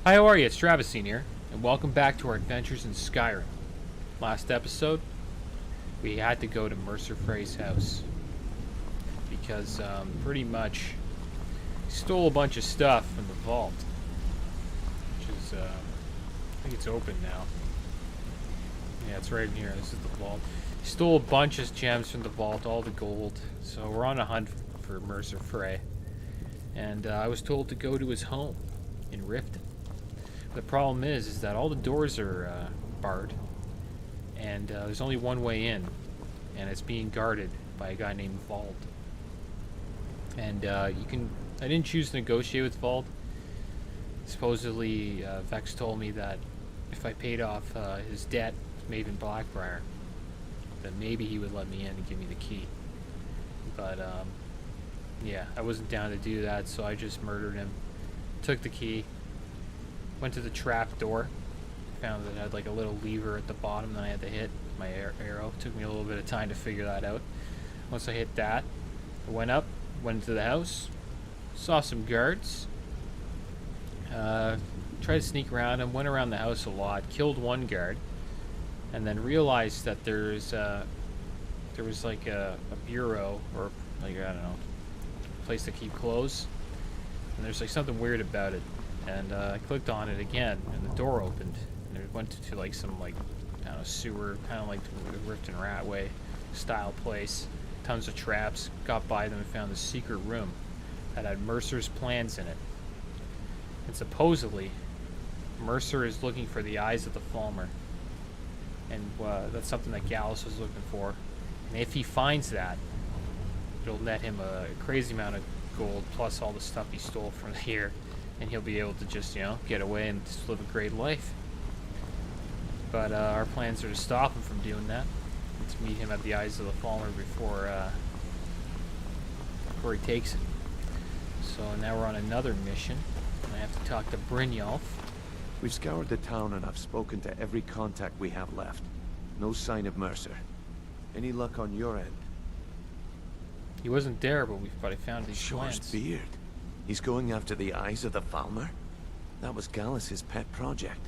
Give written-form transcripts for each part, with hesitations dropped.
Hi, how are you? It's Travisine here, and welcome back to our adventures in Skyrim. Last episode, we had to go to Mercer Frey's house because pretty much he stole a bunch of stuff from the vault, which is, I think it's open now. Yeah, it's right in here. This is the vault. He stole a bunch of gems from the vault, all the gold. So we're on a hunt for Mercer Frey, and I was told to go to his home in Riften. The problem is that all the doors are barred, and there's only one way in, and it's being guarded by a guy named Vald. And I didn't choose to negotiate with Vald. Supposedly, Vex told me that if I paid off his debt with Maven Blackbriar, then maybe he would let me in and give me the key. But yeah, I wasn't down to do that, so I just murdered him, took the key. Went to the trap door, found that it had like a little lever at the bottom that I had to hit my arrow. Took me a little bit of time to figure that out. Once I hit that, I went up, went into the house, saw some guards, tried to sneak around them, went around the house a lot, killed one guard, and then realized that there was like a bureau, or like, I don't know, place to keep clothes, and there's like something weird about it. And I clicked on it again, and the door opened, and it went to like some, like, I don't know, sewer, kind of like the Riften Ratway style place. Tons of traps. Got by them and found a secret room that had Mercer's plans in it. And supposedly, Mercer is looking for the eyes of the Falmer, and that's something that Gallus was looking for. And if he finds that, it'll net him a crazy amount of gold plus all the stuff he stole from here. And he'll be able to just, you know, get away and just live a great life. But our plans are to stop him from doing that, and to meet him at the Eyes of the Falmer before he takes it. So now we're on another mission, and I have to talk to Brynjolf. We've scoured the town and I've spoken to every contact we have left. No sign of Mercer. Any luck on your end? He wasn't there, but I found his Shore's plans. beard. He's going after the eyes of the Falmer? That was Gallus's pet project.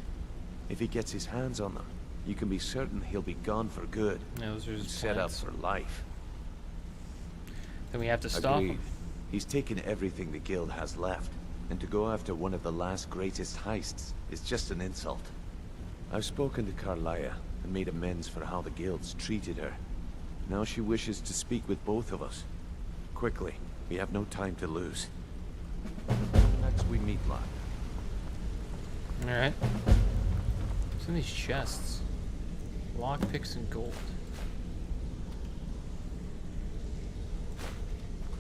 If he gets his hands on them, you can be certain he'll be gone for good. Yeah, those are his set up plans. for life. Then we have to stop Agreed. him. He's taken everything the guild has left, and to go after one of the last greatest heists is just an insult. I've spoken to Carlia and made amends for how the guild's treated her. Now she wishes to speak with both of us. Quickly, we have no time to lose. Next we meet lot. Alright. What's in these chests? Lockpicks and gold.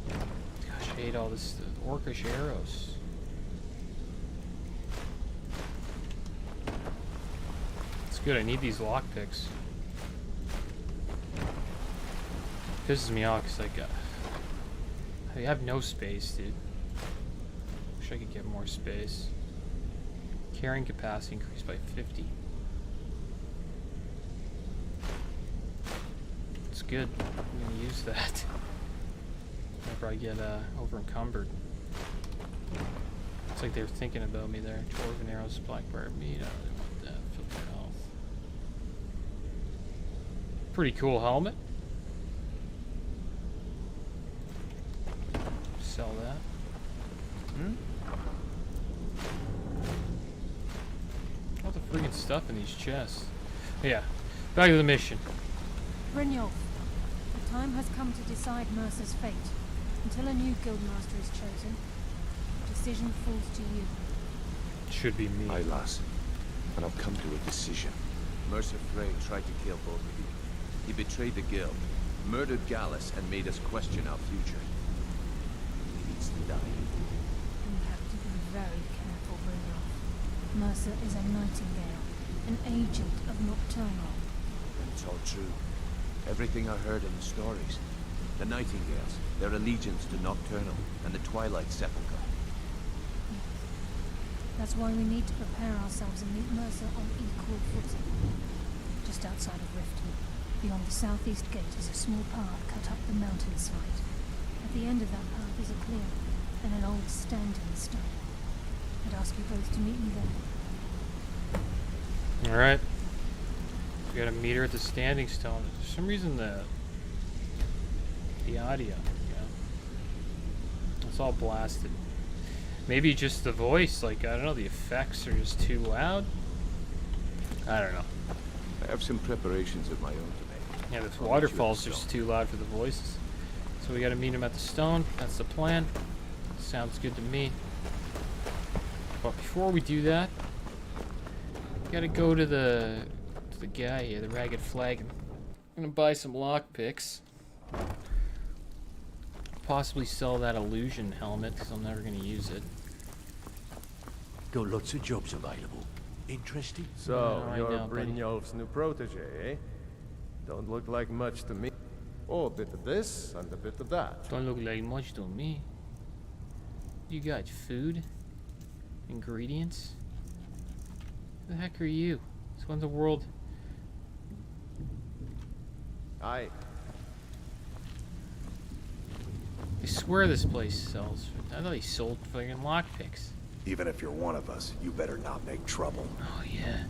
Gosh, I hate all this orcish arrows. It's good, I need these lockpicks. Pisses me off because, like, I have no space, dude. Wish I could get more space. Carrying capacity increased by 50. It's good. I'm gonna use that whenever I get over encumbered. Looks like they were thinking about me there. Dwarven arrows, blackbriar meat. I don't really want that. Filter health. Pretty cool helmet. Sell that. All the freaking stuff in these chests. Yeah, back to the mission. Brynjolf, the time has come to decide Mercer's fate. Until a new guildmaster is chosen, the decision falls to you. It should be me. Aye, lass. And I've come to a decision. Mercer Frey tried to kill both of you. He betrayed the guild, murdered Gallus, and made us question our future. He needs to die. We have to be very careful, Brynjolf. Mercer is a nightingale, an agent of Nocturnal. And it's all true. Everything I heard in the stories. The Nightingales, their allegiance to Nocturnal, and the Twilight Sepulchre. That's why we need to prepare ourselves and meet Mercer on equal footing. Just outside of Riften, beyond the southeast gate is a small path cut up the mountainside. At the end of that path is a clearing, and an old stand in stone. I'd ask you both to meet me there. Alright. We got a meter at the standing stone. For some reason the audio, it's all blasted. Maybe just the voice, like, I don't know, the effects are just too loud. I don't know. I have some preparations of my own to make. Yeah, this waterfall's just too loud for the voices. So we gotta meet him at the stone. That's the plan. Sounds good to me. But before we do that, we gotta go to the guy here, the Ragged Flag. I'm gonna buy some lockpicks. Possibly sell that illusion helmet because I'm never gonna use it. Got lots of jobs available. Interesting? So, Yeah, I you're know, buddy. Brynjolf's new protege, eh? Don't look like much to me. Oh, a bit of this and a bit of that. Don't look like much to me. You got food? Ingredients? Who the heck are you? So in the world? Aye. I swear this place sells. I thought he sold fucking lockpicks. Even if you're one of us, you better not make trouble. Oh yeah.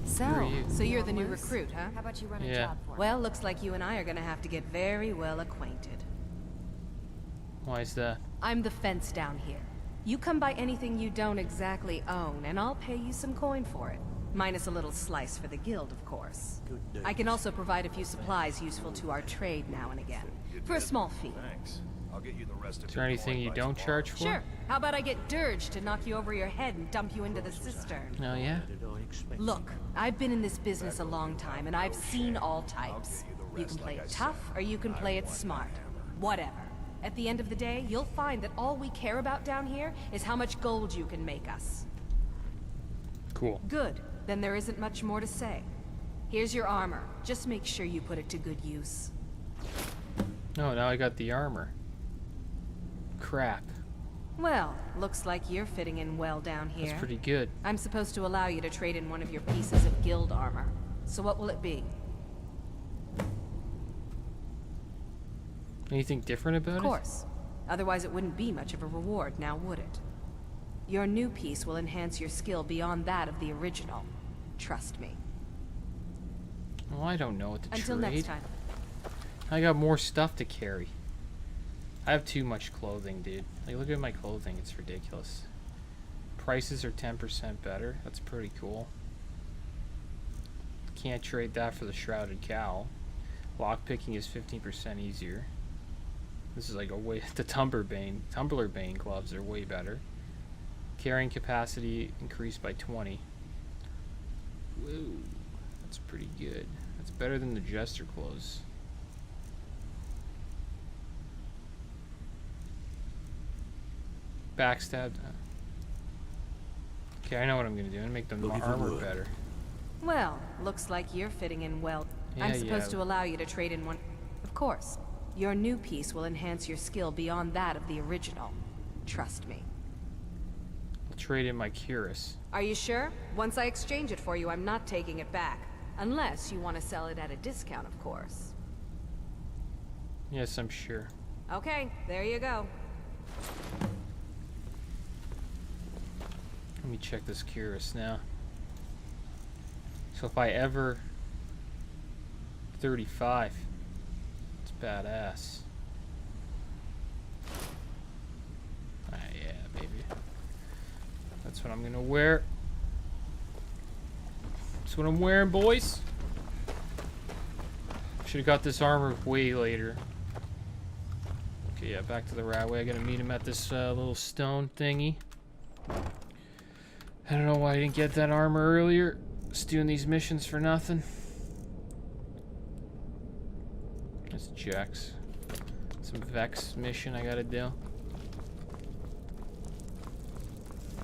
So, Who are you? so you're the new recruit, huh? How about you run Yeah. a job for me? Well, looks like you and I are gonna have to get very well acquainted. Why is that? I'm the fence down here. You come by anything you don't exactly own, and I'll pay you some coin for it. Minus a little slice for the guild, of course. I can also provide a few supplies useful to our trade now and again. For a small fee. Thanks. I'll get you the rest of Is there anything you don't charge for? Sure. How about I get dirge to knock you over your head and dump you into the cistern? Oh yeah? Look, I've been in this business a long time, and I've seen all types. You can play it tough, or you can play it smart. Whatever. At the end of the day, you'll find that all we care about down here is how much gold you can make us. Cool. Good. Then there isn't much more to say. Here's your armor. Just make sure you put it to good use. Oh, now I got the armor. Crap. Well, looks like you're fitting in well down here. That's pretty good. I'm supposed to allow you to trade in one of your pieces of guild armor. So what will it be? Anything different about it? Of course. Otherwise it wouldn't be much of a reward, now would it? Your new piece will enhance your skill beyond that of the original. Trust me. Well, I don't know what to Until trade. next time. I got more stuff to carry. I have too much clothing, dude. Like, look at my clothing. It's ridiculous. Prices are 10% better. That's pretty cool. Can't trade that for the Shrouded Cowl. Lockpicking is 15% easier. This is like a way... The Tumbler Bane gloves are way better. Carrying capacity increased by 20. Whoa. That's pretty good. That's better than the Jester clothes. Backstabbed. Okay, I know what I'm gonna do. I'm gonna make the Looking for armor wood. better. Well, looks like you're fitting in well. I'm Yeah, supposed yeah. to allow you to trade in one. Of course. Your new piece will enhance your skill beyond that of the original. Trust me. I'll trade in my Cuirass. Are you sure? Once I exchange it for you, I'm not taking it back. Unless you want to sell it at a discount, of course. Yes, I'm sure. Okay, there you go. Let me check this Cuirass now. So if I ever 35, it's badass. Ah, yeah, baby. That's what I'm gonna wear. That's what I'm wearing, boys. Should have got this armor way later. Okay, yeah, back to the Ratway. I gotta meet him at this little stone thingy. I don't know why I didn't get that armor earlier. Just doing these missions for nothing. That's Jax. Some Vex mission I gotta do.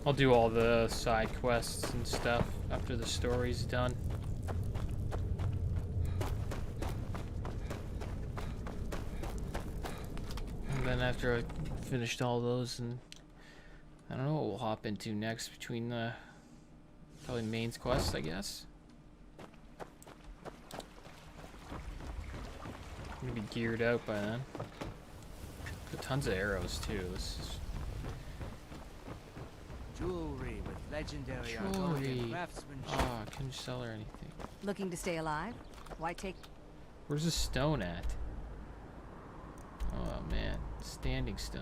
I'll do all the side quests and stuff after the story's done. And then after I finished all those, and I don't know what we'll hop into next between the probably mains quest, I guess. I'm gonna be geared out by then. Got tons of arrows too. This is Jewelry with Legendary Jewelry. Argonian craftsmanship. Ah, couldn't sell her anything. Looking to stay alive? Why take... Where's the stone at? Oh man, standing stone.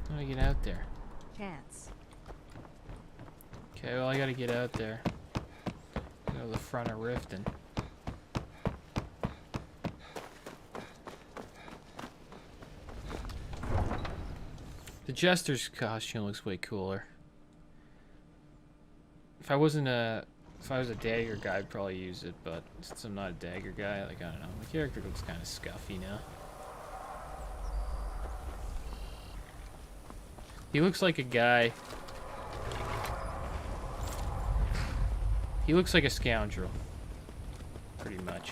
How do I get out there? chance? Okay, well I gotta get out there. Go to the front of Riften. The Jester's costume looks way cooler. If I was a dagger guy, I'd probably use it, but since I'm not a dagger guy, like, I don't know. My character looks kind of scuffy now. He looks like a guy. He looks like a scoundrel. Pretty much.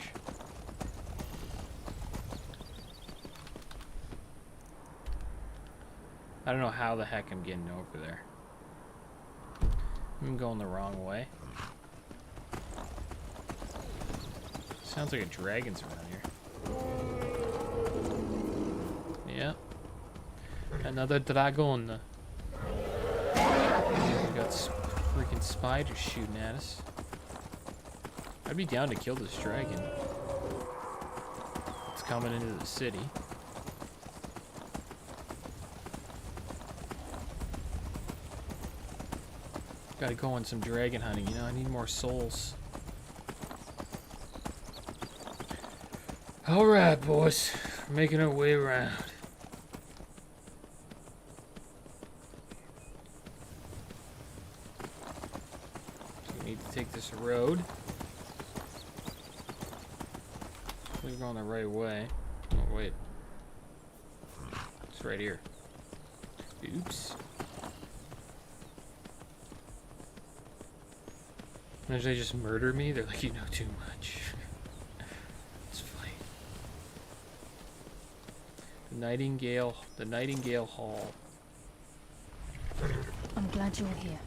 I don't know how the heck I'm getting over there. I'm going the wrong way. Sounds like a dragon's around here. Yeah. Another dragon. We got freaking spiders shooting at us. I'd be down to kill this dragon. It's coming into the city. Gotta go on some dragon hunting, you know, I need more souls. Alright, boys. We're making our way around. So we need to take this road. We're going the right way. Oh, wait. It's right here. Oops. If they just murder me, they're like, you know too much. Let's fight. The Nightingale Hall. I'm glad you're here.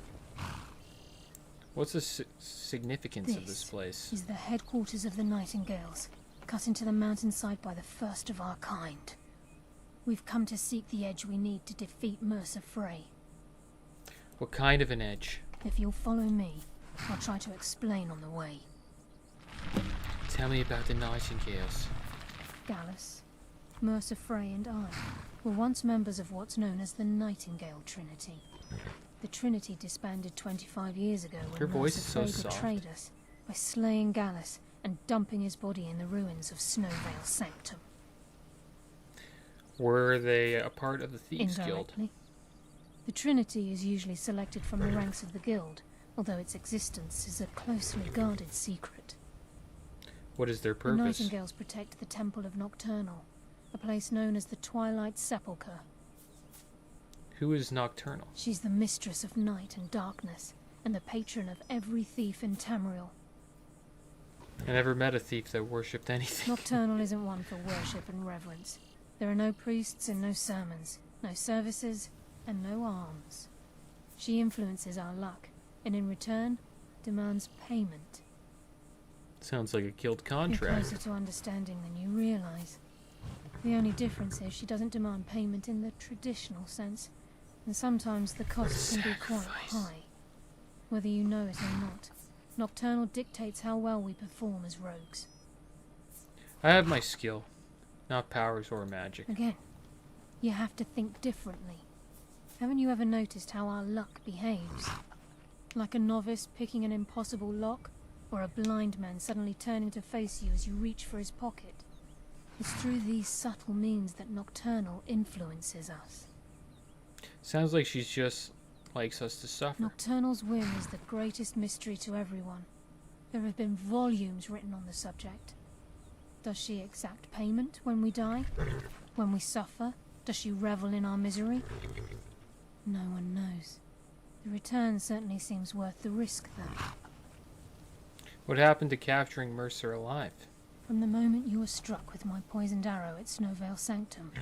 What's the significance of this place? Is the headquarters of the Nightingales, cut into the mountainside by the first of our kind. We've come to seek the edge we need to defeat Mercer Frey. What kind of an edge? If you'll follow me, I'll try to explain on the way. Tell me about the Nightingales. Gallus, Mercer Frey and I were once members of what's known as the Nightingale Trinity. The Trinity disbanded 25 years ago when Her voice is so Mercer Frey betrayed us by slaying Gallus and dumping his body in the ruins of Snowvale Sanctum. Were they a part of the Thieves Guild? Indirectly. The Trinity is usually selected from the ranks of the Guild, although its existence is a closely guarded secret. What is their The purpose? Nightingales protect the Temple of Nocturnal, a place known as the Twilight Sepulchre. Who is Nocturnal? She's the mistress of night and darkness, and the patron of every thief in Tamriel. I never met a thief that worshipped anything. Nocturnal isn't one for worship and reverence. There are no priests and no sermons, no services, and no alms. She influences our luck, and in return, demands payment. Sounds like a guild You're contract. closer to understanding than you realize. The only difference is she doesn't demand payment in the traditional sense, and sometimes the cost can be quite high. Whether you know it or not, Nocturnal dictates how well we perform as rogues. I have my skill, not powers or magic. Again, you have to think differently. Haven't you ever noticed how our luck behaves? Like a novice picking an impossible lock, or a blind man suddenly turning to face you as you reach for his pocket. It's through these subtle means that Nocturnal influences us. Sounds like she just likes us to suffer. Nocturnal's whim is the greatest mystery to everyone. There have been volumes written on the subject. Does she exact payment when we die? When we suffer? Does she revel in our misery? No one knows. The return certainly seems worth the risk, though. What happened to capturing Mercer alive? From the moment you were struck with my poisoned arrow at Snowvale Sanctum,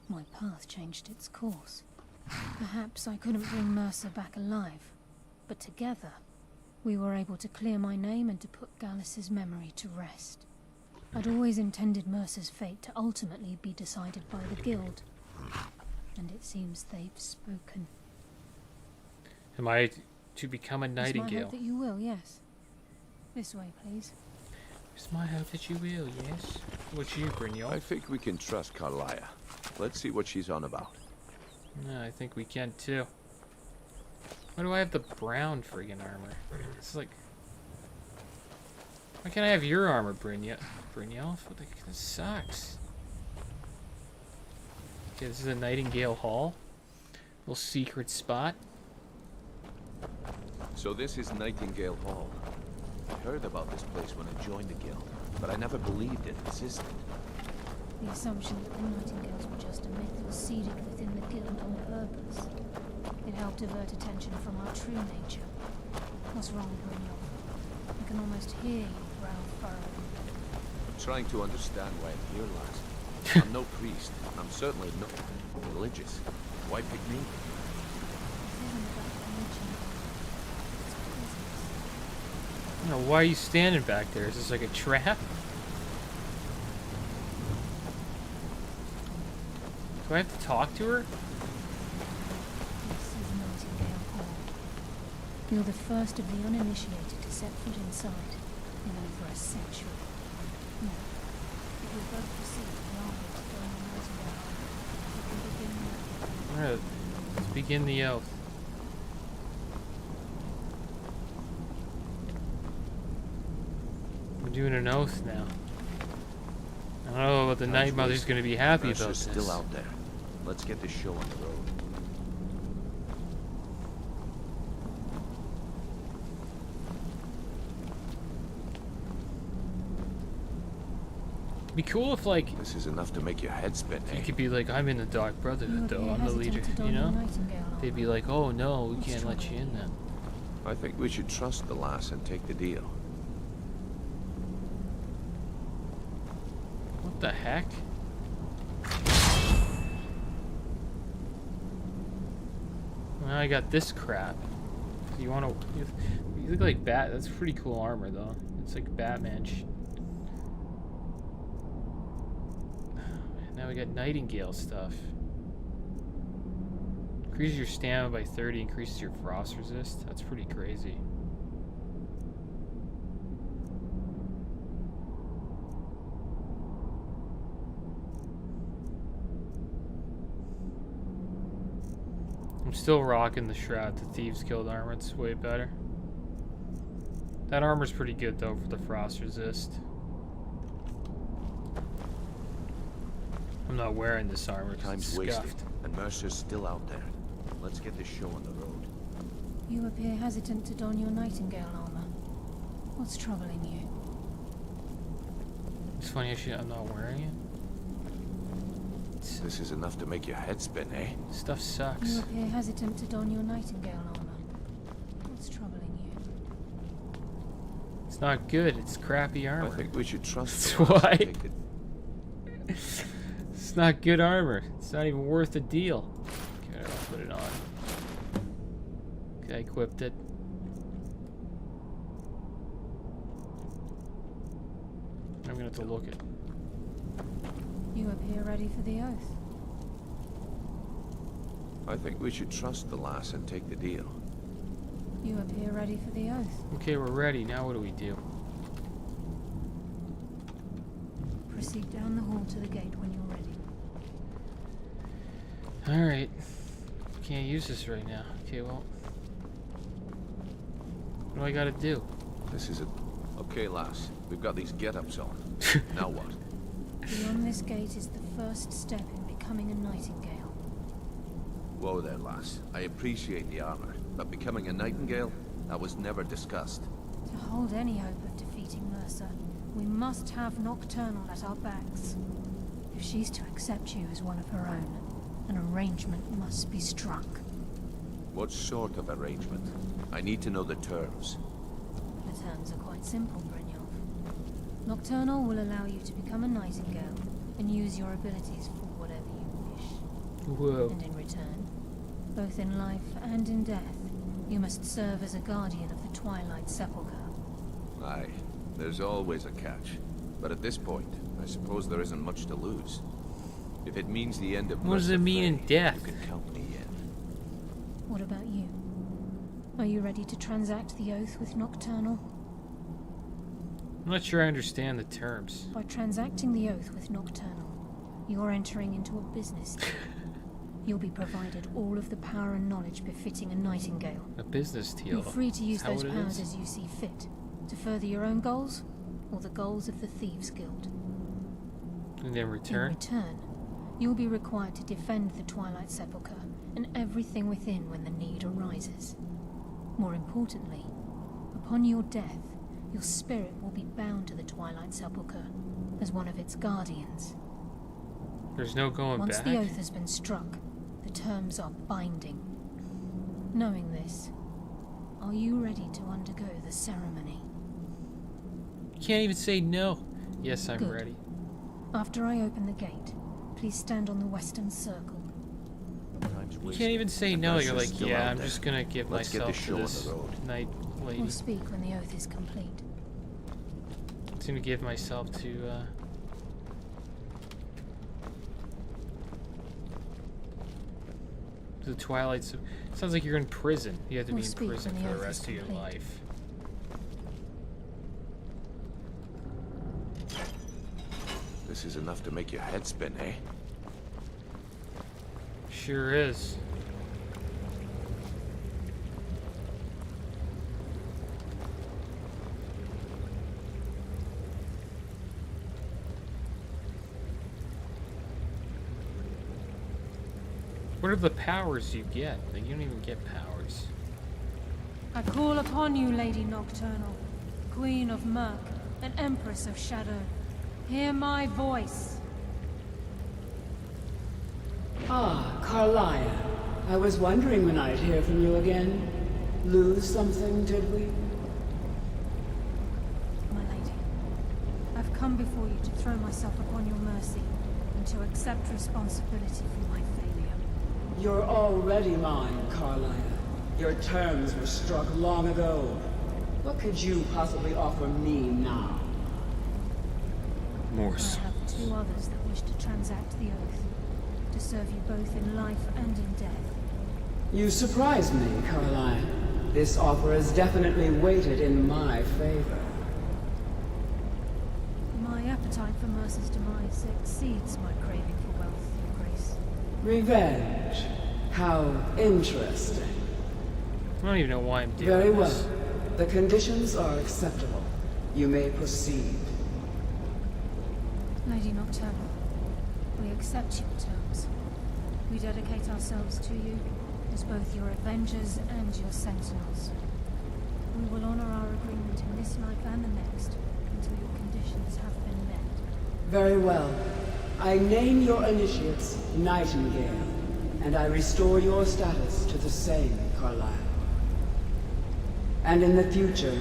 my path changed its course. Perhaps I couldn't bring Mercer back alive, but together, we were able to clear my name and to put Gallus's memory to rest. I'd always intended Mercer's fate to ultimately be decided by the Guild, and it seems they've spoken. Am I to become a It's my nightingale? hope that you will, yes. This way, please. It's my hope that you will, yes. What's you, Brynjolf? I think we can trust Carlia. Let's see what she's on about. Yeah, I think we can too. Why do I have the brown friggin' armor? It's like... Why can't I have your armor, Brynjolf? What the... This sucks. Okay, this is a Nightingale Hall. Little secret spot. So this is Nightingale Hall. I heard about this place when I joined the guild, but I never believed it existed. The assumption that the Nightingales were just a myth was seeded within the guild on purpose. It helped divert attention from our true nature. What's wrong, Brynjolf? I can almost hear your brow furrowing. I'm trying to understand why I'm here, lass. I'm no priest. I'm certainly not religious. Why pick me? This isn't about religion. It's business. I don't know, why are you standing back there? Is this like a trap? Do I have to talk to her? This is Nightingale Hall. You're the first of the uninitiated to set foot inside in over a century. Now, if we both proceed along with going on Nightingale Hall, we can begin now. Alright, let's begin the oath. We're doing an oath now. I don't know about the Night Mother's gonna be happy about Mercer's this. still out there. Let's get this show on the road. It'd be cool if, like, This is enough to make your head spin, you eh? could be like, I'm in the Dark Brotherhood, though. I'm the leader, you know? They'd be like, oh no, we can't let you in then. I think we should trust the lass and take the deal. What the heck? Well, I got this crap. You wanna... You look like Bat... That's pretty cool armor, though. It's like Batman Now we got Nightingale stuff. Increases your stamina by 30, increases your frost resist. That's pretty crazy. I'm still rocking the Shroud, the Thieves Guild armor. It's way better. That armor's pretty good though for the frost resist. I'm not wearing this armor 'cause Time's it's wasted, scuffed. and Mercer's still out there. Let's get this show on the road. You appear hesitant to don your Nightingale armor. What's troubling you? It's funny actually I'm not wearing it. This is enough to make your head spin, eh? Stuff sucks. You appear hesitant to don your Nightingale armor. What's troubling you? It's not good. It's crappy I armor. think we should trust That's the lass why. and take the... It's not good armor. It's not even worth a deal. Okay, I'll put it on. Okay, I equipped it. I'm gonna have to look it. You appear ready for the oath. I think we should trust the lass and take the deal. You appear ready for the oath. Okay, we're ready. Now what do we do? Proceed down the hall to the gate when you're ready. Alright. Can't use this right now. Okay, well. What do I gotta do? This is a... Okay, lass. We've got these get-ups on. Now what? Beyond this gate is the first step in becoming a Nightingale. Whoa there, lass. I appreciate the armor, but becoming a Nightingale? That was never discussed. To hold any hope of defeating Mercer, we must have Nocturnal at our backs. If she's to accept you as one of her own, an arrangement must be struck. What sort of arrangement? I need to know the terms. The terms are quite simple, Brynjolf. Nocturnal will allow you to become a Nightingale and use your abilities for whatever you wish. Whoa. And in return, both in life and in death, you must serve as a guardian of the Twilight Sepulchre. Aye, there's always a catch. But at this point, I suppose there isn't much to lose. If it means the end of What does Mercer it mean in Faye, death? You can count me in. What about you? Are you ready to transact the oath with Nocturnal? I'm not sure I understand the terms. By transacting the oath with Nocturnal, you're entering into a business deal. You'll be provided all of the power and knowledge befitting a Nightingale. A business deal. You're free to use Is that those what it powers is? as you see fit, to further your own goals, or the goals of the Thieves Guild. And then In return? return, you'll be required to defend the Twilight Sepulchre and everything within when the need arises. More importantly, upon your death, your spirit will be bound to the Twilight Sepulchre as one of its guardians. There's no going Once back? the oath has been struck, the terms are binding. Knowing this, are you ready to undergo the ceremony? You can't even say no. Yes, I'm Good. ready. After I open the gate, please stand on the western circle. You can't even say no. You're like, yeah, I'm just gonna give Let's get myself this to show on this the road. night lady. We'll speak when the oath is complete. I'm just gonna give myself to, the Twilight. Sounds like you're in prison. You have to We'll be in speak prison when the for the oath rest is of your complete. life. This is enough to make your head spin, eh? Sure is. What are the powers you get? Like, you don't even get powers. I call upon you, Lady Nocturnal, Queen of Murk and Empress of Shadow. Hear my voice. Ah, Carlia. I was wondering when I'd hear from you again. Lose something, did we? My lady, I've come before you to throw myself upon your mercy and to accept responsibility for my failure. You're already mine, Carlia. Your terms were struck long ago. What could you possibly offer me now? More I have two others that wish to transact the oath, to serve you both in life and in death. You surprise me, Carlia. This offer is definitely weighted in my favor. My appetite for Mercer's demise exceeds my craving for wealth, Your Grace. Revenge. How interesting. I don't even know why I'm doing Very well. this. The conditions are acceptable. You may proceed. Lady Nocturnal, we accept your terms. We dedicate ourselves to you as both your avengers and your sentinels. We will honor our agreement in this life and the next until your conditions have been met. Very well. I name your initiates Nightingale, and I restore your status to the same, Carlisle. And in the future,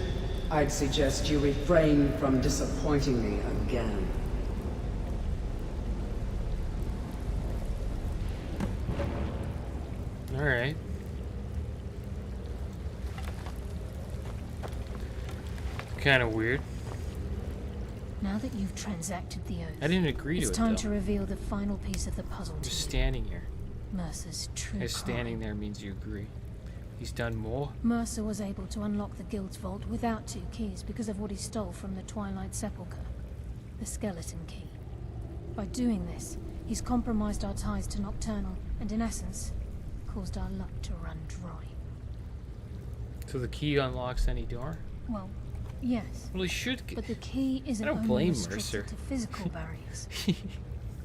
I'd suggest you refrain from disappointing me again. Alright. Kind of weird. Now that you've transacted the oath, I didn't agree to it's it, time though. to reveal the final piece of the puzzle I'm to just you. standing here. Mercer's true Just standing crime. there means you agree. He's done more. Mercer was able to unlock the guild's vault without two keys because of what he stole from the Twilight Sepulchre, the skeleton key. By doing this, he's compromised our ties to Nocturnal and, in essence, caused our luck to run dry. So the key unlocks any door? Well, yes, Well, he should. but the key isn't I don't only blame restricted Mercer. to physical barriers.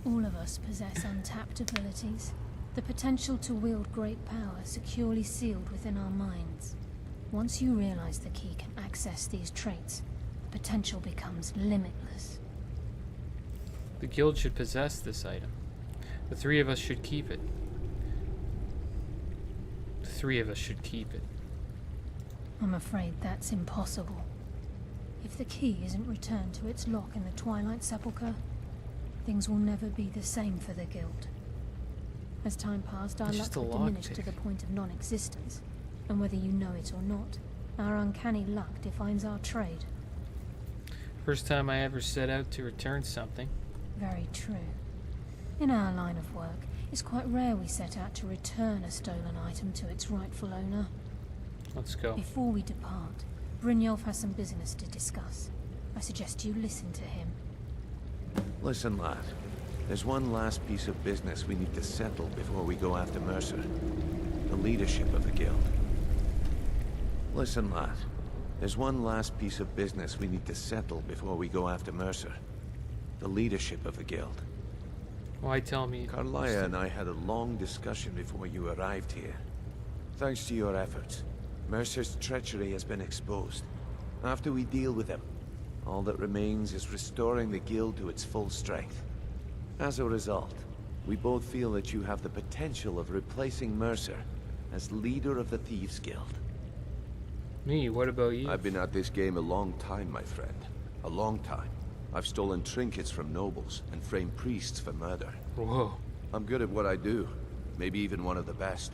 All of us possess untapped abilities, the potential to wield great power securely sealed within our minds. Once you realize the key can access these traits, the potential becomes limitless. The guild should possess this item. The three of us should keep it. The three of us should keep it. I'm afraid that's impossible. If the key isn't returned to its lock in the Twilight Sepulchre, things will never be the same for the guild. As time passed, our It's luck just a would lock diminish to pick. the point of non-existence. And whether you know it or not, our uncanny luck defines our trade. First time I ever set out to return something. Very true. In our line of work, it's quite rare we set out to return a stolen item to its rightful owner. Let's go. Before we depart, Brynjolf has some business to discuss. I suggest you listen to him. Listen, lad. There's one last piece of business we need to settle before we go after Mercer. The leadership of the guild. Listen, lad. There's one last piece of business we need to settle before we go after Mercer. The leadership of the guild. Why tell me? Carlia and I had a long discussion before you arrived here. Thanks to your efforts, Mercer's treachery has been exposed. After we deal with him, all that remains is restoring the guild to its full strength. As a result, we both feel that you have the potential of replacing Mercer as leader of the Thieves Guild. Me? What about you? I've been at this game a long time, my friend. A long time. I've stolen trinkets from nobles and framed priests for murder. Whoa. I'm good at what I do. Maybe even one of the best.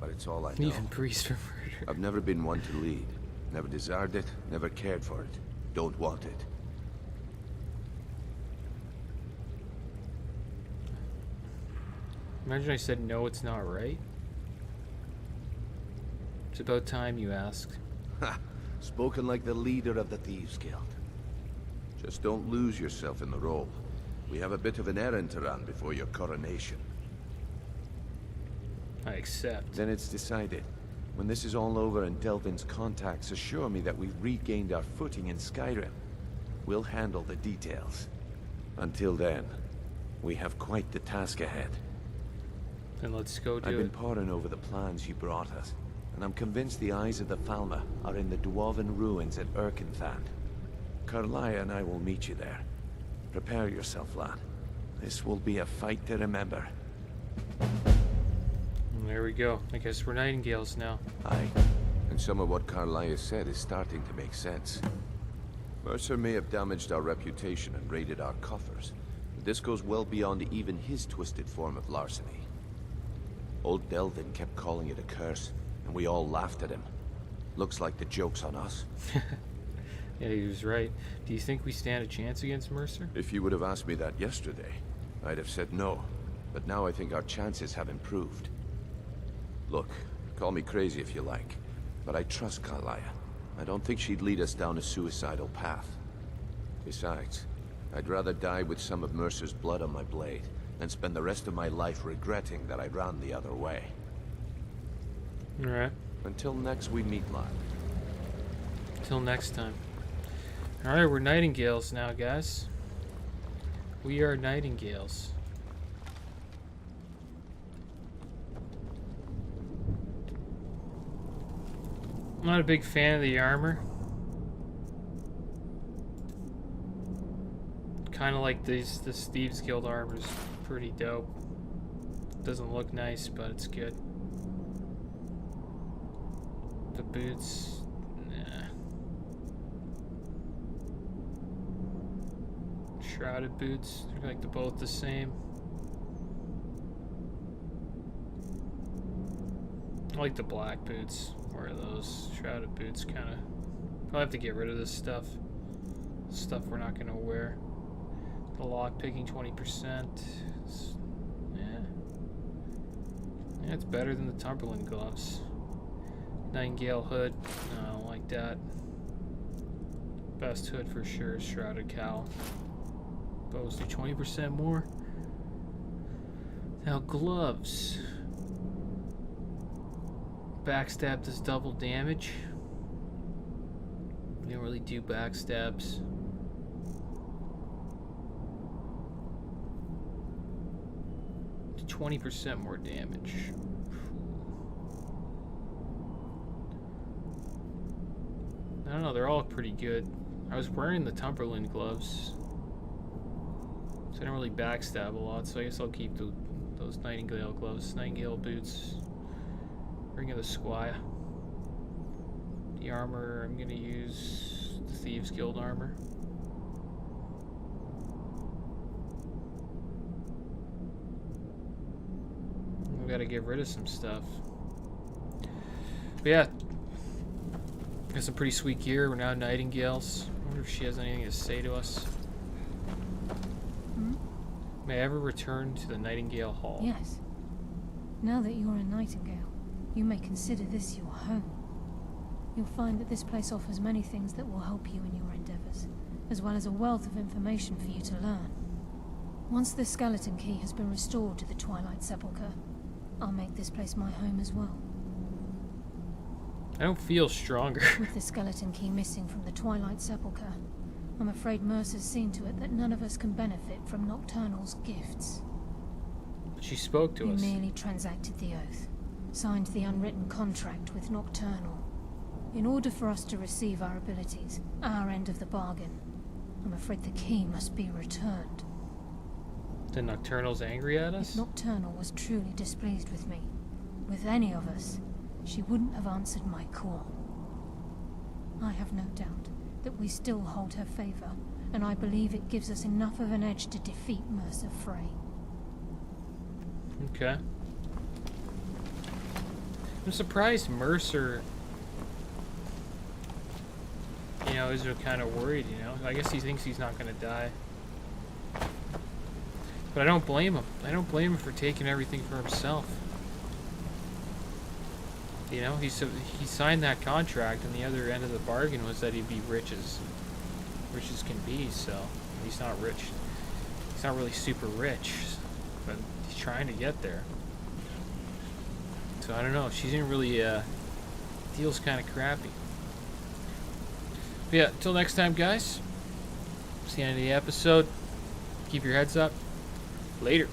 But it's all I know. Even priest for murder. I've never been one to lead. Never desired it, never cared for it. Don't want it. Imagine I said no, it's not right. It's about time you asked. Ha! Spoken like the leader of the Thieves Guild. Just don't lose yourself in the role. We have a bit of an errand to run before your coronation. I accept. Then it's decided. When this is all over and Delvin's contacts assure me that we've regained our footing in Skyrim, we'll handle the details. Until then, we have quite the task ahead. Then let's go do I've been it. poring over the plans you brought us, and I'm convinced the eyes of the Falmer are in the Dwarven ruins at Erkenthand. Carlia and I will meet you there. Prepare yourself, lad. This will be a fight to remember. And there we go. I guess we're nightingales now. Aye. And some of what Carlia said is starting to make sense. Mercer may have damaged our reputation and raided our coffers, but this goes well beyond even his twisted form of larceny. Old Delvin kept calling it a curse, and we all laughed at him. Looks like the joke's on us. Yeah, he was right. Do you think we stand a chance against Mercer? If you would have asked me that yesterday, I'd have said no. But now I think our chances have improved. Look, call me crazy if you like, but I trust Carlia. I don't think she'd lead us down a suicidal path. Besides, I'd rather die with some of Mercer's blood on my blade than spend the rest of my life regretting that I ran the other way. Alright. Until next we meet, lad. Till next time. Alright, we're nightingales now, guys. We are nightingales. I'm not a big fan of the armor. Kind of like this Thieves Guild armor is pretty dope. Doesn't look nice, but it's good. The boots, nah. Shrouded boots, they're like they're both the same. I like the black boots. Wear those shrouded boots, kind of. I'll have to get rid of this stuff. Stuff we're not gonna wear. The lock picking 20%. Yeah. Yeah, it's better than the Timberland gloves. Nightingale hood. No, I don't like that. Best hood for sure is shrouded cowl. Bows do 20% more. Now gloves. Backstab does double damage. We don't really do backstabs. Do 20% more damage. I don't know, they're all pretty good. I was wearing the Timberland gloves, so I don't really backstab a lot, so I guess I'll keep those Nightingale gloves, Nightingale boots. Ring of the Squire. The armor, I'm gonna use the Thieves Guild armor. We gotta get rid of some stuff. But yeah, got some pretty sweet gear. We're now Nightingales. I wonder if she has anything to say to us. Hmm? May I ever return to the Nightingale Hall? Yes. Now that you're a nightingale, you may consider this your home. You'll find that this place offers many things that will help you in your endeavors, as well as a wealth of information for you to learn. Once the skeleton key has been restored to the Twilight Sepulchre, I'll make this place my home as well. I don't feel stronger. With the skeleton key missing from the Twilight Sepulchre, I'm afraid Mercer's seen to it that none of us can benefit from Nocturnal's gifts. She spoke to us. You merely transacted the oath, signed the unwritten contract with Nocturnal. In order for us to receive our abilities, our end of the bargain, I'm afraid the key must be returned. The Nocturnal's angry at If us? Nocturnal was truly displeased with me, with any of us, she wouldn't have answered my call. I have no doubt that we still hold her favor, and I believe it gives us enough of an edge to defeat Mercer Frey. Okay. I'm surprised Mercer, you know, is kind of worried, you know. I guess he thinks he's not going to die. But I don't blame him. I don't blame him for taking everything for himself. You know, he signed that contract, and the other end of the bargain was that he'd be rich as can be. So he's not rich. He's not really super rich, but he's trying to get there. So I don't know. She didn't really. Deal's kind of crappy. But yeah. Till next time, guys. It's the end of the episode. Keep your heads up. Later.